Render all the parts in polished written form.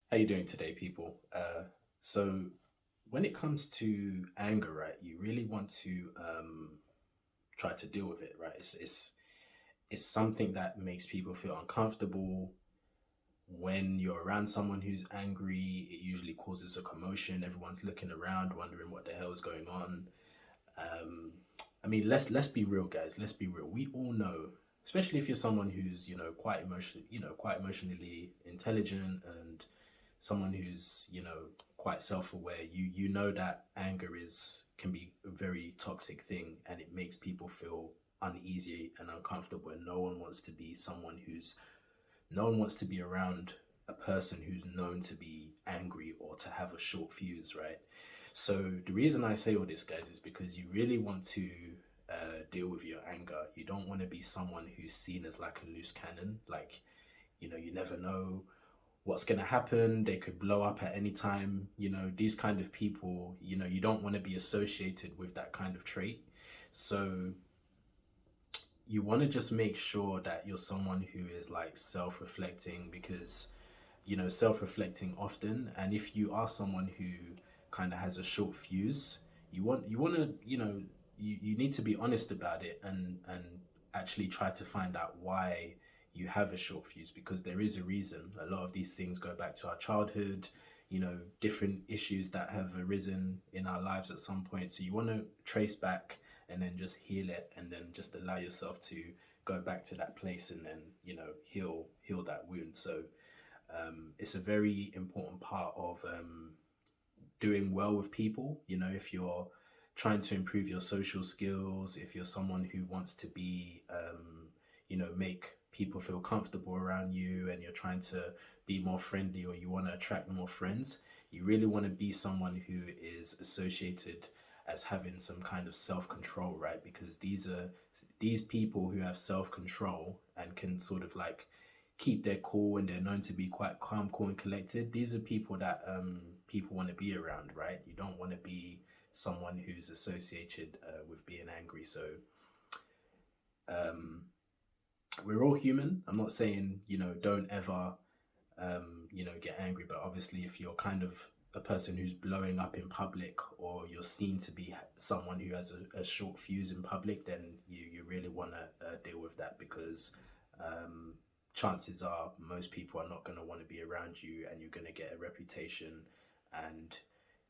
How you doing today, people? So when it comes to anger, right, you really want to try to deal with it, right? It's something that makes people feel uncomfortable. When you're around someone who's angry, it usually causes a commotion. Everyone's looking around, wondering what the hell is going on. Um, I mean, let's be real, guys. Let's be real. We all know, especially if you're someone who's quite emotionally intelligent and someone who's quite self-aware. You know that anger is can be a very toxic thing, and it makes people feel uneasy and uncomfortable. And no one wants to be around a person who's known to be angry or to have a short fuse, right? So the reason I say all this, guys, is because you really want to deal with your anger. You don't want to be someone who's seen as like a loose cannon. Like, you never know what's going to happen. They could blow up at any time. These kind of people, you don't want to be associated with that kind of trait. So you want to just make sure that you're someone who is like self-reflecting, because self-reflecting often, and if you are someone who kind of has a short fuse, you want to you need to be honest about it, and actually try to find out why you have a short fuse, because there is a reason. A lot of these things go back to our childhood, different issues that have arisen in our lives at some point. So you want to trace back and then just heal it, and then just allow yourself to go back to that place, and then heal that wound. So it's a very important part of doing well with people. If you're trying to improve your social skills, if you're someone who wants to be, make people feel comfortable around you, and you're trying to be more friendly, or you want to attract more friends, you really want to be someone who is associated as having some kind of self-control, right? Because these people who have self-control and can sort of like keep their cool, and they're known to be quite calm, cool, and collected. These are people that people want to be around, right? You don't want to be someone who's associated with being angry. So um, we're all human. I'm not saying don't ever get angry, but obviously if you're kind of a person who's blowing up in public, or you're seen to be someone who has a short fuse in public, then you really want to deal with that, because um, chances are most people are not going to want to be around you, and you're going to get a reputation, and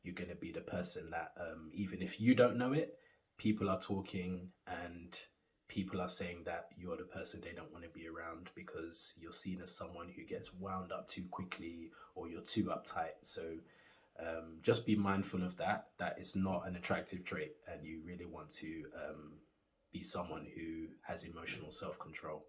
you're going to be the person that even if you don't know it, people are talking, and people are saying that you're the person they don't want to be around, because you're seen as someone who gets wound up too quickly, or you're too uptight. So just be mindful of that. That is not an attractive trait, and you really want to be someone who has emotional self control.